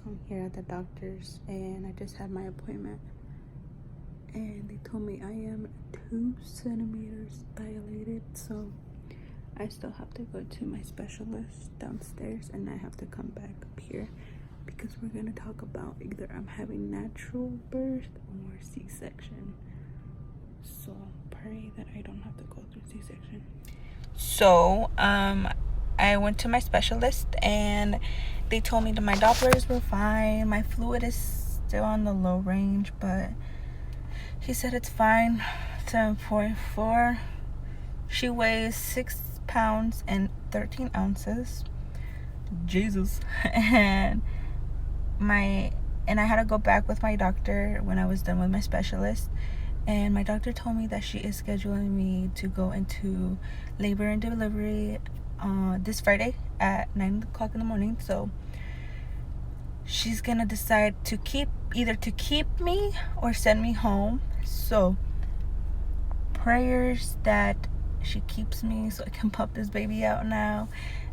I'm here at the doctor's and I just had my appointment. And they told me I am 2 centimeters dilated, so I still have to go to my specialist downstairs and I have to come back up here because we're going to talk about either I'm having natural birth or C-section. So pray that I don't have to go through C-section. So I went to my specialist and they told me that my Dopplers were fine. My fluid is still on the low range, but he said it's fine. 7.4. She weighs 6 pounds and 13 ounces. Jesus. And I had to go back with my doctor when I was done with my specialist. And my doctor told me that she is scheduling me to go into labor and delivery this Friday at 9 o'clock in the morning. So she's gonna decide to either keep me or send me home. So prayers that she keeps me so I can pop this baby out now.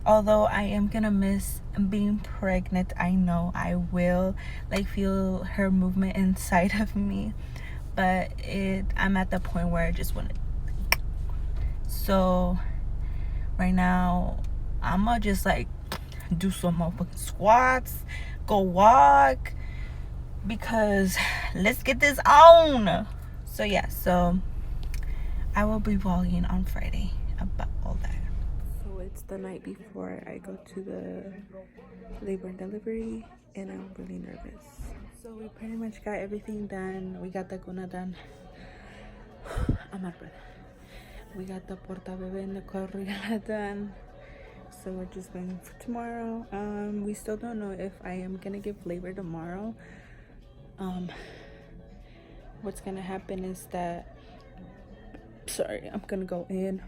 Although I am gonna miss being pregnant, I know I will feel her movement inside of me, but I'm at the point where I just want to. So right now I'm gonna just do some motherfucking squats, go walk, because let's get this on. So yeah, so I will be vlogging on Friday about all that. So it's the night before I go to the labor and delivery and I'm really nervous. So we pretty much got everything done. We got the cuna done. I'm out of breath. We got the porta bebe and the corriola done. So we're just waiting for tomorrow. We still don't know if I am gonna give labor tomorrow. What's gonna happen is that I'm gonna go in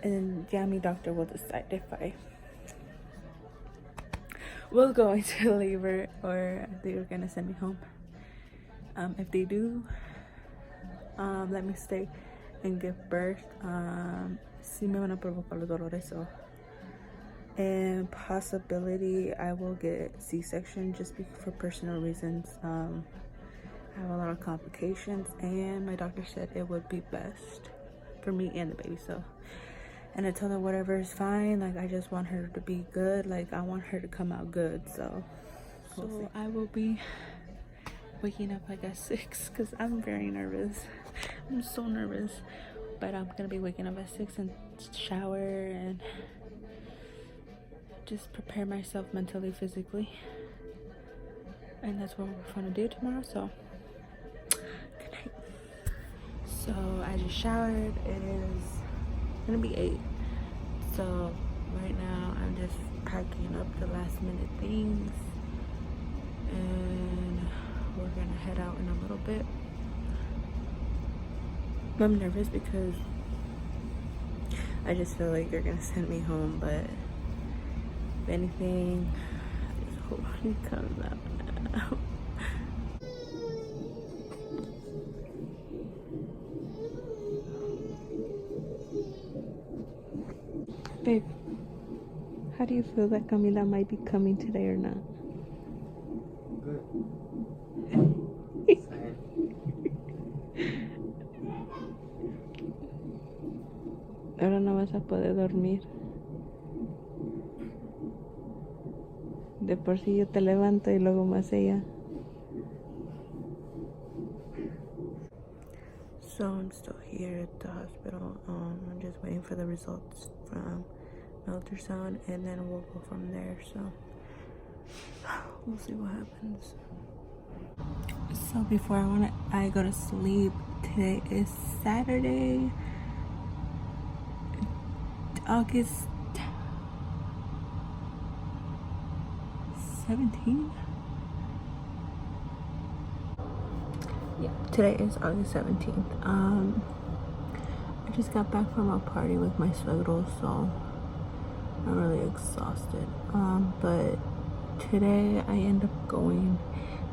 and my doctor will decide if I will go into labor or they are gonna send me home. If they do let me stay and give birth, sí me van a provocar los dolores, so and possibility I will get C-section just for personal reasons. I have a lot of complications and my doctor said it would be best for me and the baby. So, and I told her whatever is fine, I just want her to be good, I want her to come out good. So we'll see. I will be waking up at 6 because I'm very nervous. I'm so nervous, but I'm gonna be waking up at 6 and shower and just prepare myself mentally, physically, and that's what we're gonna do tomorrow. So good night. So I just showered. It is gonna be 8. So right now I'm just packing up the last minute things and we're gonna head out in a little bit. I'm nervous because I just feel like they're gonna send me home, but if anything, I just hope he comes out now. Babe, how do you feel that Camila might be coming today or not? Good. Ahora no vas a poder dormir. De por sí yo te levanto y luego más ella. So I'm still here at the hospital. I'm just waiting for the results from my ultrasound and then we'll go from there. So we'll see what happens. So before I go to sleep, today is Saturday, August 17th. Yeah, today is August 17th. I just got back from a party with my suegros, so I'm really exhausted. But today I end up going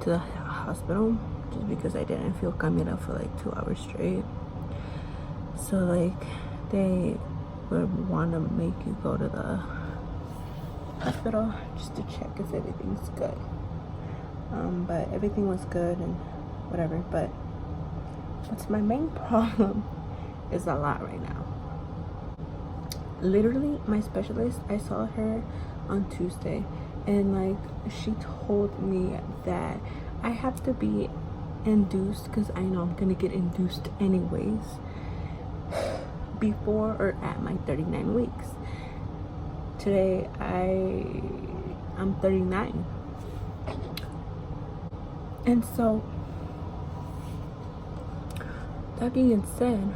to the hospital just because I didn't feel camila for 2 hours straight. So they would want to make you go to the hospital just to check if everything's good. But everything was good and whatever. But what's my main problem is a lot right now. Literally, my specialist, I saw her on Tuesday, and like she told me that I have to be induced, because I know I'm gonna get induced anyways, before or at my 39 weeks. Today I'm 39, and so that being said,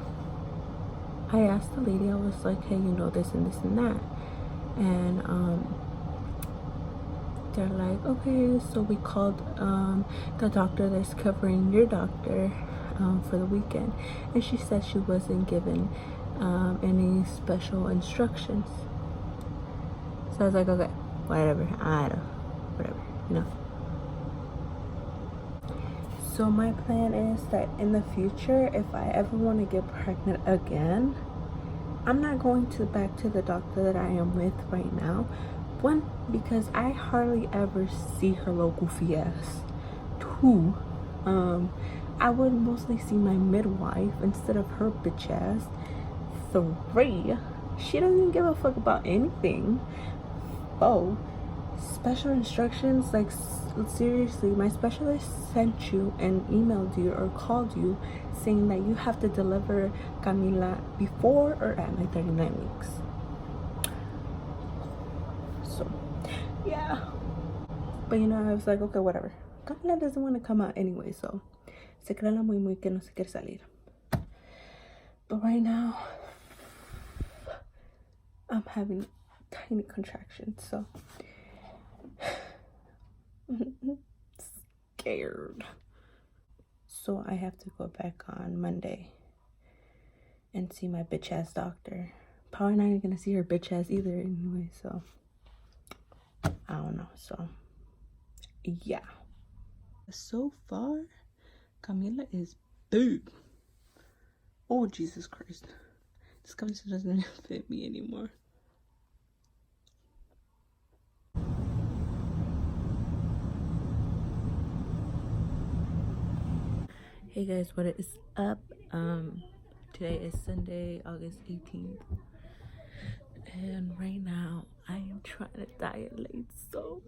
I asked the lady, I was like, hey, you know, this and this and that. And they're like, okay, so we called the doctor that's covering your doctor for the weekend. And she said she wasn't given any special instructions. So I was like, okay, whatever, whatever, you know. So my plan is that in the future, if I ever want to get pregnant again, I'm not going back to the doctor that I am with right now. One, because I hardly ever see her little goofy ass. Two, I would mostly see my midwife instead of her bitch ass. Three, she doesn't give a fuck about anything. Four, special instructions, like seriously, my specialist sent you and emailed you or called you saying that you have to deliver Camila before or at my 39 weeks. So yeah, but you know, I was like, okay, whatever. Camila doesn't want to come out anyway, so se cree la muy que no se quiere salir. But right now I'm having tiny contractions, so scared. So I have to go back on Monday and see my bitch ass doctor. Probably not even gonna see her bitch ass either anyway, so I don't know. So yeah. So far, Camila is big. Oh Jesus Christ. This conversation doesn't even fit me anymore. Hey guys, what is up? Today is Sunday, August 18th, and right now I am trying to dilate so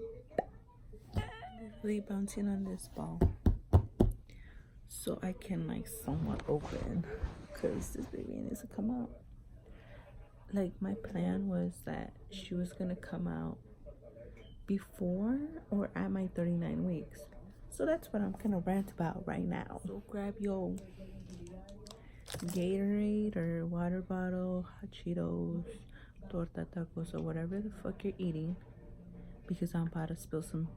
badly, bouncing on this ball so I can like somewhat open, because this baby needs to come out. Like, my plan was that she was gonna come out before or at my 39 weeks. So that's what I'm gonna rant about right now. So grab your Gatorade or water bottle, hot Cheetos, torta tacos, or whatever the fuck you're eating, because I'm about to spill some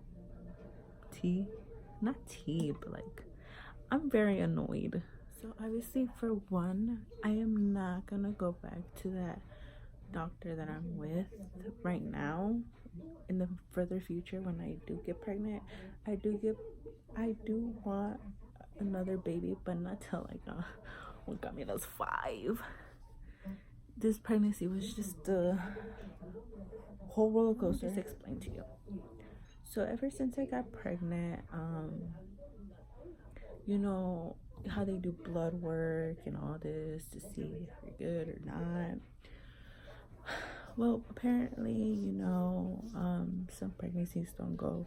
tea. Not tea, but like, I'm very annoyed. So obviously, for one, I am not gonna go back to that doctor that I'm with right now. In the further future, when I do get pregnant, I do want another baby, but not till like when Camila's 5. This pregnancy was just a whole roller coaster. Just explain to you. So ever since I got pregnant, you know how they do blood work and all this to see if you're good or not. Well, apparently, you know, some pregnancies don't go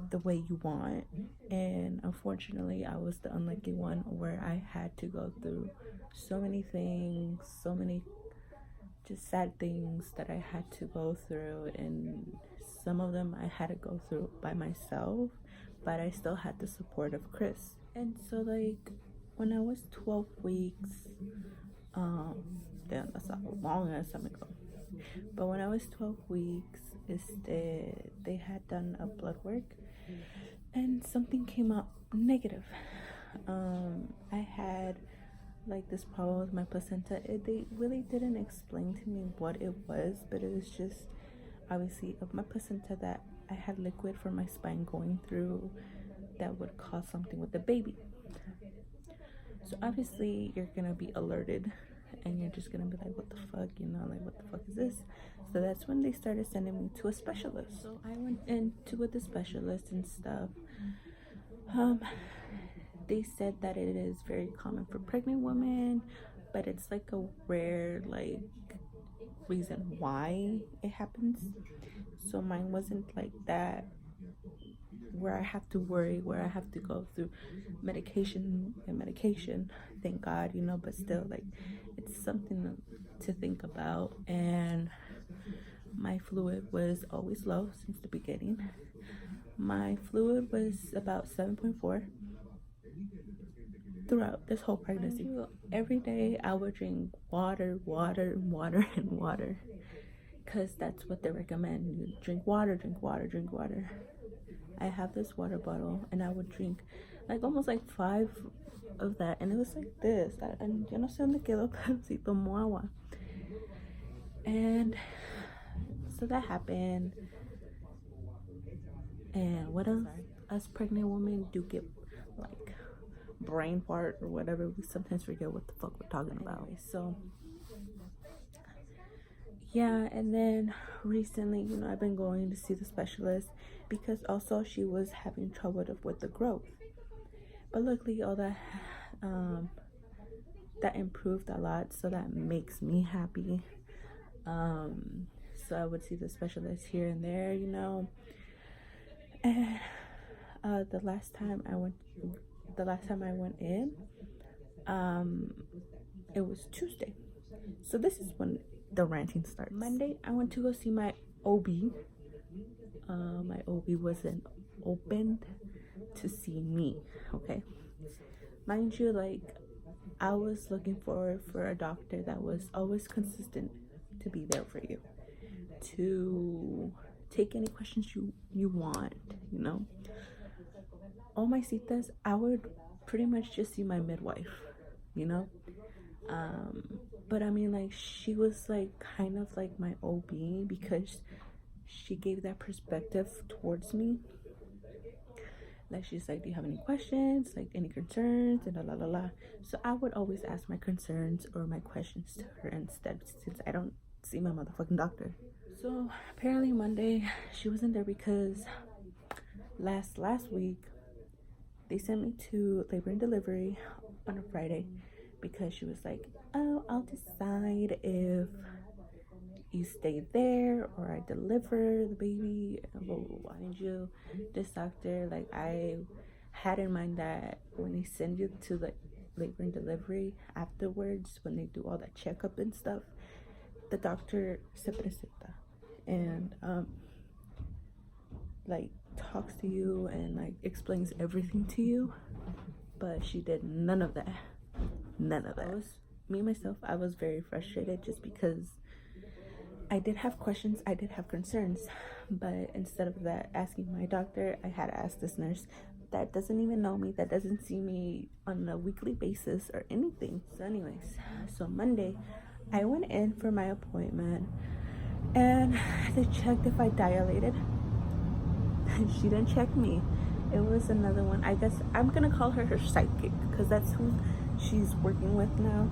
the way you want, and unfortunately I was the unlucky one where I had to go through so many things, so many just sad things that I had to go through, and some of them I had to go through by myself, but I still had the support of Chris. And so like when I was 12 weeks, damn, that's a long ass time ago, but when I was 12 weeks, they had done a blood work and something came out negative. I had like this problem with my placenta. They really didn't explain to me what it was, but it was just obviously of my placenta that I had liquid from my spine going through that would cause something with the baby. So obviously you're gonna be alerted and you're just gonna be like, what the fuck, you know, like what the fuck is this? So that's when they started sending me to a specialist. So I went into with the specialist and stuff. They said that it is very common for pregnant women, but it's like a rare like reason why it happens. So mine wasn't like that, where I have to worry, where I have to go through medication and medication, thank God, you know, but still, like, it's something to think about. And my fluid was always low since the beginning. My fluid was about 7.4 throughout this whole pregnancy. Every day I would drink water, and water, because that's what they recommend. You drink water. I have this water bottle, and I would drink like almost like 5 of that, and it was like this. And yo no sé dónde quedó, pero si tomó agua. And so that happened. And what else? Us pregnant women do get like brain fart or whatever. We sometimes forget what the fuck we're talking about. So yeah, and then recently, you know, I've been going to see the specialist because also she was having trouble with the growth. But luckily, all that that improved a lot, so that makes me happy. So I would see the specialist here and there, you know. And the last time I went in, it was Tuesday. So this is when the ranting starts. Monday, I went to go see my OB. My OB wasn't opened to see me, okay? Mind you, like, I was looking forward for a doctor that was always consistent to be there for you, to take any questions you want, you know? All my citas, I would pretty much just see my midwife, you know? But I mean, like, she was like kind of like my OB because she gave that perspective towards me. Like, she's like, do you have any questions, like any concerns, and la la la. So I would always ask my concerns or my questions to her instead, since I don't see my motherfucking doctor. So apparently Monday she wasn't there because last week they sent me to labor and delivery on a Friday because she was like, oh, I'll decide if you stay there or I deliver the baby. Mind you, this doctor, like, I had in mind that when they send you to the labor and delivery afterwards, when they do all that checkup and stuff, the doctor se presenta and like talks to you and like explains everything to you. But she did none of that. Me myself, I was very frustrated just because I did have questions, I did have concerns, but instead of that asking my doctor, I had to ask this nurse that doesn't even know me, that doesn't see me on a weekly basis or anything. So anyways, so Monday I went in for my appointment and they checked if I dilated. She didn't check me. It was another one. I guess I'm gonna call her psychic because that's who she's working with now.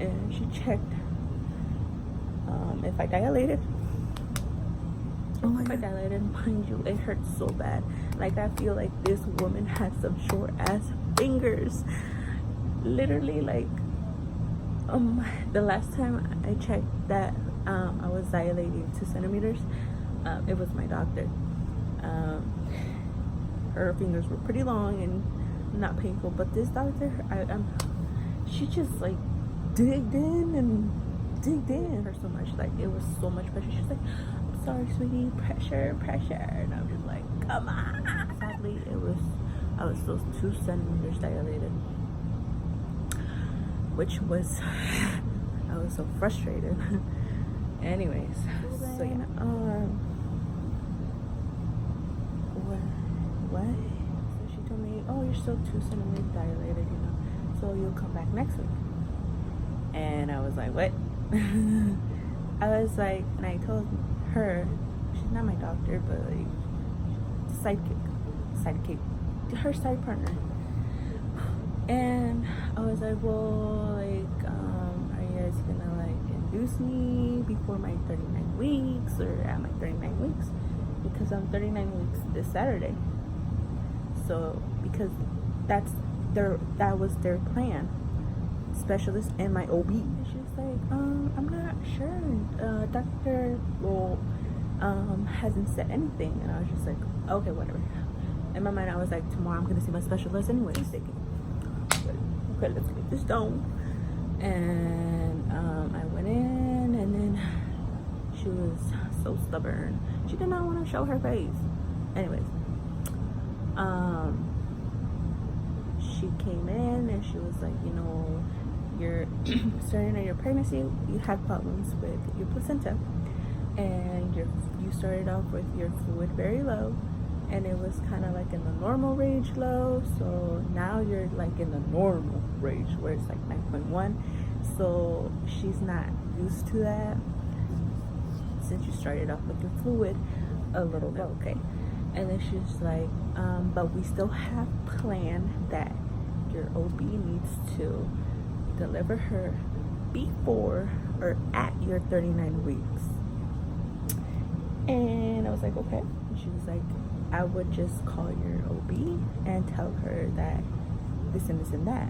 And she checked if I dilated. Oh my God. If I dilated, mind you, it hurt so bad. Like, I feel like this woman has some short ass fingers. Literally, like, the last time I checked that I was dilating 2 centimeters, it was my doctor. Her fingers were pretty long and not painful, but this doctor, she just like digged in her so much. Like, it was so much pressure. She's like, I'm sorry, sweetie, pressure, and I'm just like, come on. Sadly, I was those 2 centimeters dilated, which was I was so frustrated. Anyways, so yeah, what? So she told me, oh, you're still 2 centimeters dilated, you know, so you'll come back next week. And I was like, what? I was like, and I told her, she's not my doctor, but like sidekick, her side partner. And I was like, well, like, are you guys gonna like induce me before my 39 weeks or at my 39 weeks, because I'm 39 weeks this Saturday. So because that was their plan, specialist and my OB. And she was like, I'm not sure. Doctor hasn't said anything. And I was just like, okay, whatever. In my mind, I was like, tomorrow I'm gonna see my specialist anyway. Okay, let's get this done. And I went in, and then she was so stubborn. She did not want to show her face. Anyways, she came in and she was like, you know, you're starting on your pregnancy, you had problems with your placenta, and you started off with your fluid very low, and it was kind of like in the normal range low. So now you're like in the normal range where it's like 9.1. So she's not used to that since you started off with your fluid a little low. Okay. And then she's like, but we still have planned that your OB needs to deliver her before or at your 39 weeks. And I was like, okay. And she was like, I would just call your OB and tell her that this and this and that.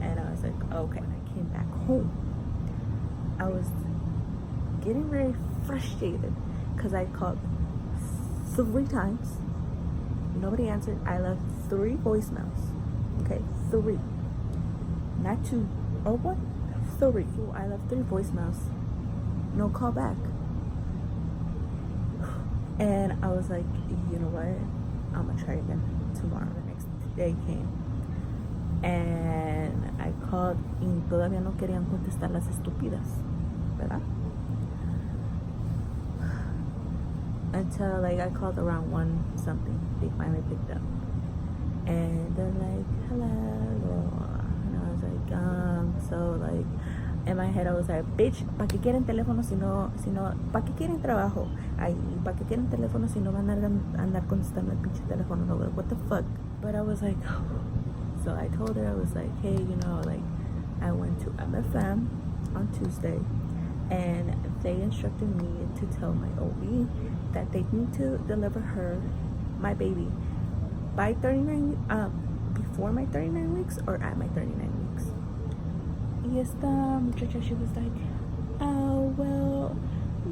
And I was like, okay. When I came back home, I was getting very frustrated because I called 3 times. Nobody answered. I left 3 voicemails. Okay, 3. Not 2 or 1. 3. So I left 3 voicemails. No call back. And I was like, you know what? I'm gonna try again tomorrow. The next day came. And I called y todavía no querían contestar las estúpidas, ¿verdad? Until like I called around 1 something, they finally picked up, and they're like, hello, and I was like, so like in my head I was like, bitch, ¿para qué quieren teléfono si no, para qué quieren trabajo? Ay, ¿para qué quieren teléfono si no van a andar contestando el pinche teléfono? No, what the fuck? But I was like, so I told her, I was like, hey, you know, like I went to MFM on Tuesday, and they instructed me to tell my OB that they need to deliver her, my baby, by 39, before my 39 weeks or at my 39 weeks. Y esta muchacha, she was like, oh, well,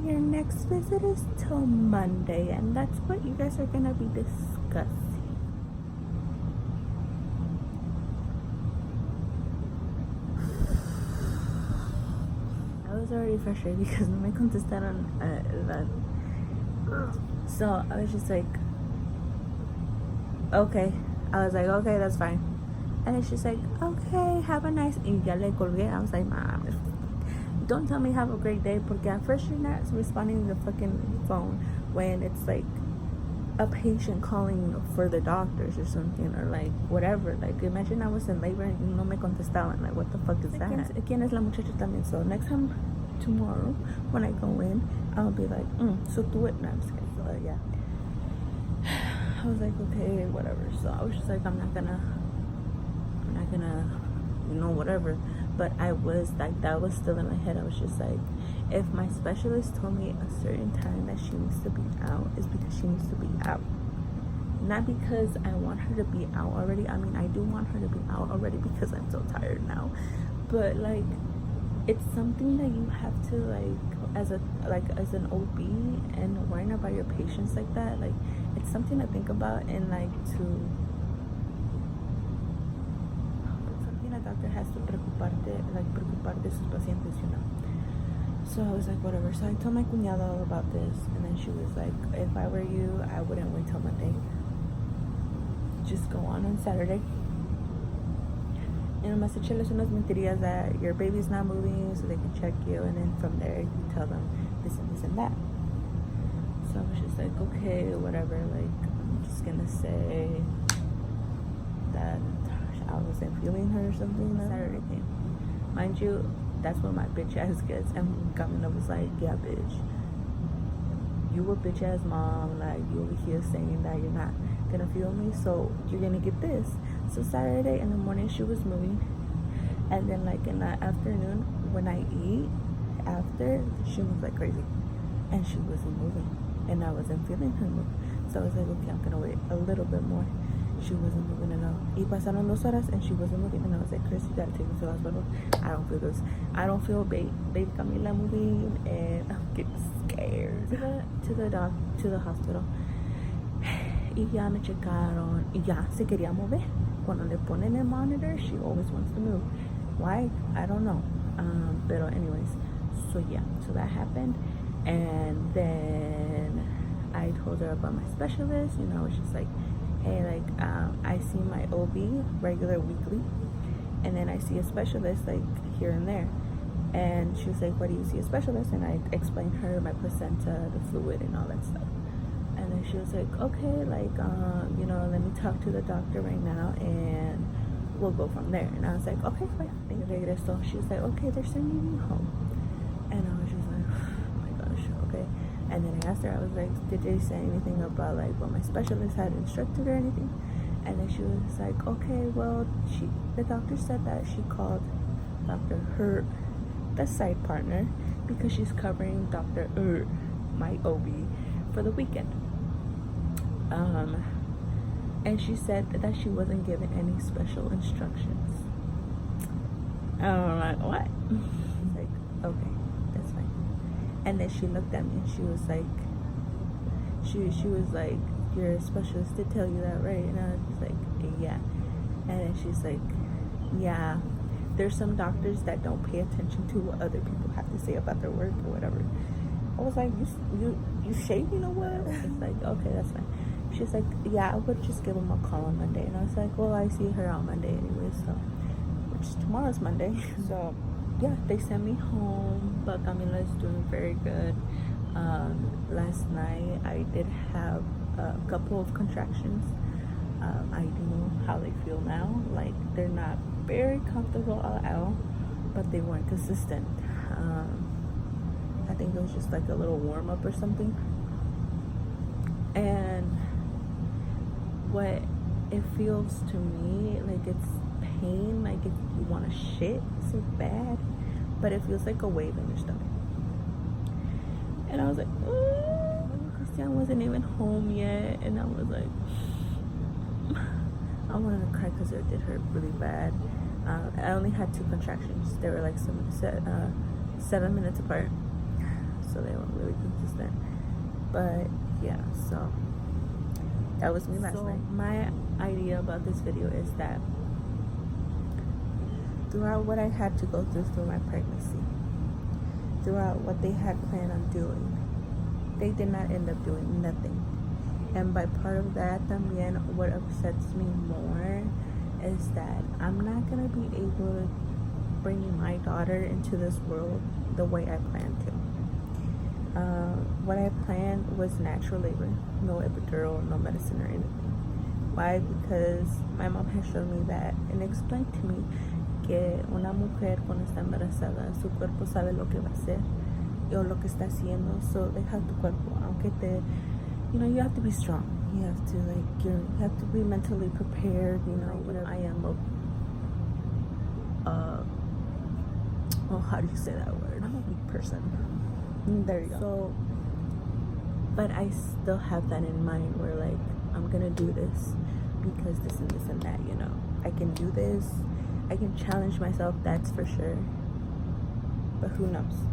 your next visit is till Monday, and that's what you guys are gonna be discussing. I was already frustrated because no me contestaron that. So I was just like, okay. I was like, okay, that's fine. And then she's like, okay, have a nice. Y ya le colgué. I was like, mom, don't tell me have a great day, porque at first you're not responding to the fucking phone when it's like a patient calling for the doctors or something, or like whatever. Like imagine I was in labor and no me contestaban. Like what the fuck is that? ¿Quién es la muchacha también? So next time, tomorrow when I go in, I'll be like, so do it. No, I'm just kidding. So yeah, I was like, okay, whatever. So I was just like, I'm not gonna, you know, whatever. But I was like, that was still in my head. I was just like, if my specialist told me a certain time that she needs to be out, it's because she needs to be out. Not because I want her to be out already. I mean, I do want her to be out already because I'm so tired now. But like, it's something that you have to as an OB and worrying about your patients like that. Like, it's something to think about, and like something a doctor has to preocupar de sus pacientes, you know. So I was like, whatever. So I told my cuñada all about this, and then she was like, if I were you, I wouldn't wait till Monday. Just go on Saturday. And nomás echarles unas mentirillas that your baby's not moving so they can check you, and then from there you tell them this and this and that. So I was just like, okay, whatever. Like, I'm just gonna say that I wasn't feeling her or something. Saturday came. Mind you, that's when my bitch ass gets, and Camila was like, yeah, bitch, you a bitch ass mom, like you over here saying that you're not gonna feel me, so you're gonna get this. So Saturday in the morning she was moving, and then like in the afternoon when I eat, after, she was like crazy, and she wasn't moving, and I wasn't feeling her move. So I was like, okay, I'm gonna wait a little bit more. She wasn't moving at all. Y pasaron 2 horas and she wasn't moving, and I was like, Chris, you gotta take me to the hospital. I don't feel this. I don't feel baby Camila moving, and I'm getting scared. To the hospital. Y ya me checaron. Y ya se quería mover. Cuando le ponen el monitor, she always wants to move. Why? I don't know. But anyways, so yeah, so that happened, and then I told her about my specialist. You know, it's just like, hey, like, I see my OB regular weekly, and then I see a specialist like here and there. And she was like, why do you see a specialist? And I explained her my placenta, the fluid, and all that stuff. And then she was like, okay, like, you know, let me talk to the doctor right now, and we'll go from there. And I was like, okay, fine. So she was like, okay, they're sending me home. And I was just like, oh my gosh, okay. And then I asked her, I was like, did they say anything about like what my specialist had instructed or anything? And then she was like, okay, well, the doctor said that she called the side partner, because she's covering my OB for the weekend. And she said that she wasn't given any special instructions. I'm like, what? She's like, okay, that's fine. And then she looked at me and she was like, she was like, your specialist did tell you that, right? And I was like, yeah. And then she's like, yeah, there's some doctors that don't pay attention to what other people have to say about their work or whatever. I was like, you shaving or what? It's like, okay, that's fine. She's like, yeah, I would just give them a call on Monday. And I was like, well, I see her on Monday anyway, so, which tomorrow's Monday. So yeah, they sent me home, but Camila is doing very good. Last night I did have a couple of contractions. I know how they feel now. Like, they're not very comfortable at all, but they weren't consistent. I think it was just like a little warm up or something. And what it feels to me, like, it's pain, like if you want to shit so bad, but it feels like a wave in your stomach. And I was like, Christian wasn't even home yet, and I was like, I wanted to cry because it did hurt really bad. I only had 2 contractions. They were like 7 minutes apart, so they weren't really consistent. But yeah, so that was me last night. My idea about this video is that throughout what I had to go through my pregnancy, throughout what they had planned on doing, they did not end up doing nothing. And by part of that, también, what upsets me more is that I'm not going to be able to bring my daughter into this world the way I planned to. What I planned was natural labor, no epidural, no medicine or anything. Why? Because my mom has shown me that and explained to me que una mujer cuando está embarazada, su cuerpo sabe lo que va a hacer o lo que está haciendo. So deja tu cuerpo, aunque te, you know, you have to be strong. You have to, like, you have to be mentally prepared, you know, whatever. I am how do you say that word? I'm a weak person. There you go. So, but I still have that in mind where, like, I'm gonna do this because this and that, you know. I can do this. I can challenge myself, that's for sure. But who knows?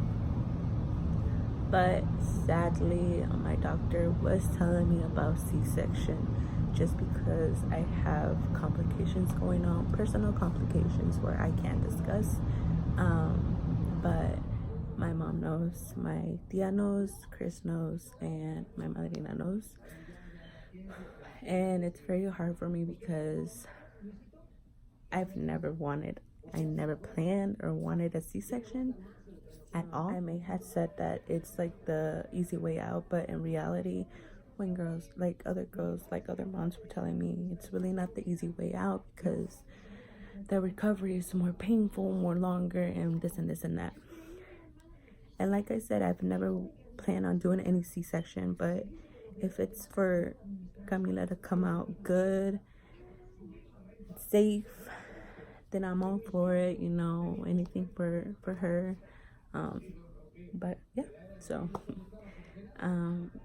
But sadly, my doctor was telling me about C-section just because I have complications going on, personal complications where I can't discuss. But my mom knows, my tia knows, Chris knows, and my madrina knows. And it's very hard for me because I never planned or wanted a C-section at all. I may have said that it's like the easy way out, but in reality, when other moms were telling me, it's really not the easy way out because the recovery is more painful, more longer, and this and that. And like I said, I've never planned on doing any C-section, but if it's for Camila to come out good, safe, then I'm all for it, you know, anything for her. But yeah, so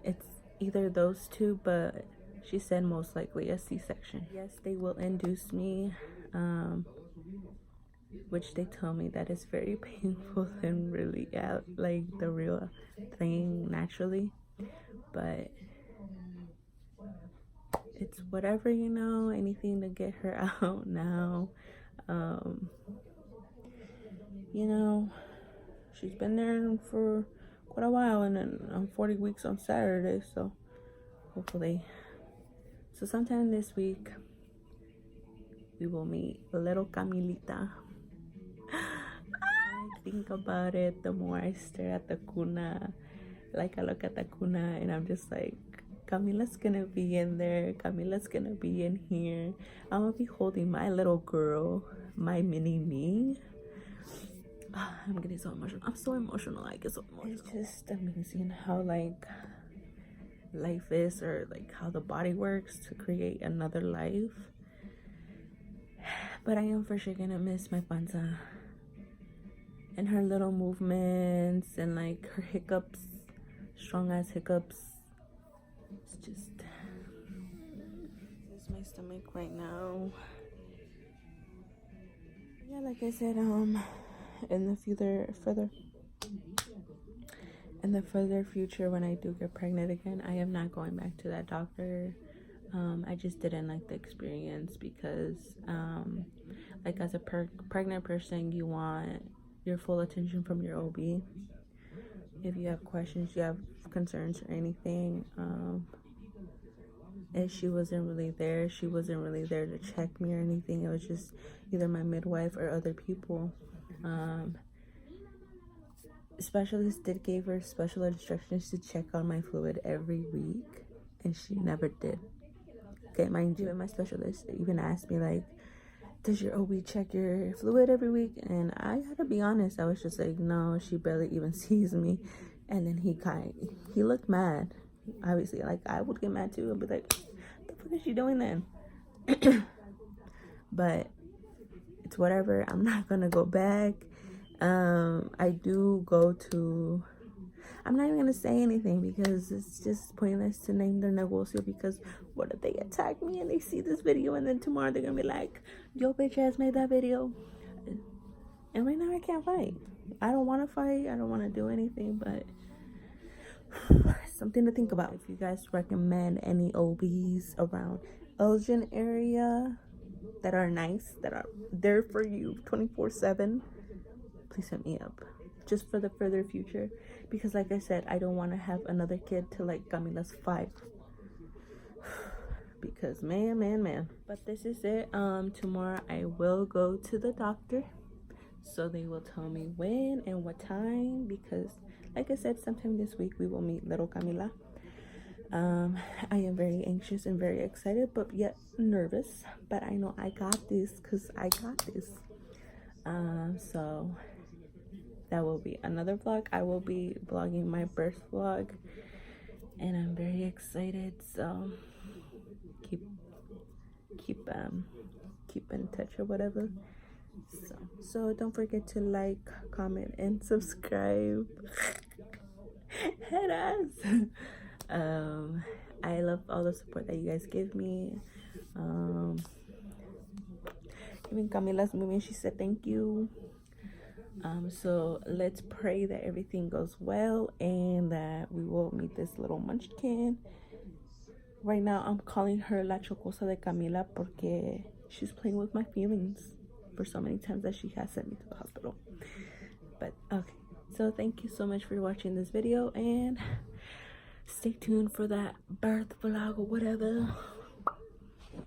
it's either those two, but she said most likely a C-section. Yes, they will induce me, which they tell me that is very painful and really like the real thing naturally, but it's whatever, you know, anything to get her out now. You know, she's been there for quite a while, and then I'm 40 weeks on Saturday, so hopefully. So sometime this week, we will meet little Camilita. I think about it, the more I stare at the cuna, like I look at the cuna and I'm just like, Camila's gonna be in there, Camila's gonna be in here. I'm gonna be holding my little girl, my mini me. I'm getting so emotional. I'm so emotional. I get so emotional. It's just amazing how like life is, or like how the body works to create another life. But I am for sure gonna miss my panza and her little movements and like her hiccups, strong ass hiccups. It's just, this is my stomach right now. Yeah, like I said, in the further future, when I do get pregnant again, I am not going back to that doctor. I just didn't like the experience because like as a pregnant person, you want your full attention from your OB. If you have questions, you have concerns or anything, and she wasn't really there to check me or anything. It was just either my midwife or other people. Specialist did give her special instructions to check on my fluid every week, and she never did. Okay, mind you, and my specialist even asked me like, does your OB check your fluid every week? And I had to be honest, I was just like, no, she barely even sees me. And then he looked mad. Obviously, like I would get mad too and be like, what the fuck is she doing then? But it's whatever. I'm not gonna go back. I do go to, I'm not even gonna say anything because it's just pointless to name their negocio, because what if they attack me and they see this video and then tomorrow they're gonna be like, yo bitch ass made that video. And right now I can't fight. I don't want to fight. I don't want to do anything, but something to think about. If you guys recommend any OBs around Elgin area that are nice, that are there for you 24/7, please hit me up, just for the further future, because like I said, I don't want to have another kid to like Camila's 5, because man. But this is it. Tomorrow I will go to the doctor, so they will tell me when and what time, because like I said, sometime this week we will meet little Camila. I am very anxious and very excited, but yet nervous, but I know I got this, because I got this. So that will be another vlog. I will be vlogging my birth vlog, and I'm very excited, so keep in touch or whatever. So don't forget to like, comment, and subscribe. Head ass. I love all the support that you guys give me. Even Camila's moving, she said thank you. So let's pray that everything goes well and that we will meet this little munchkin. Right now I'm calling her La Chocosa de Camila porque she's playing with my feelings for so many times that she has sent me to the hospital. But okay, so thank you so much for watching this video, and stay tuned for that birth vlog or whatever.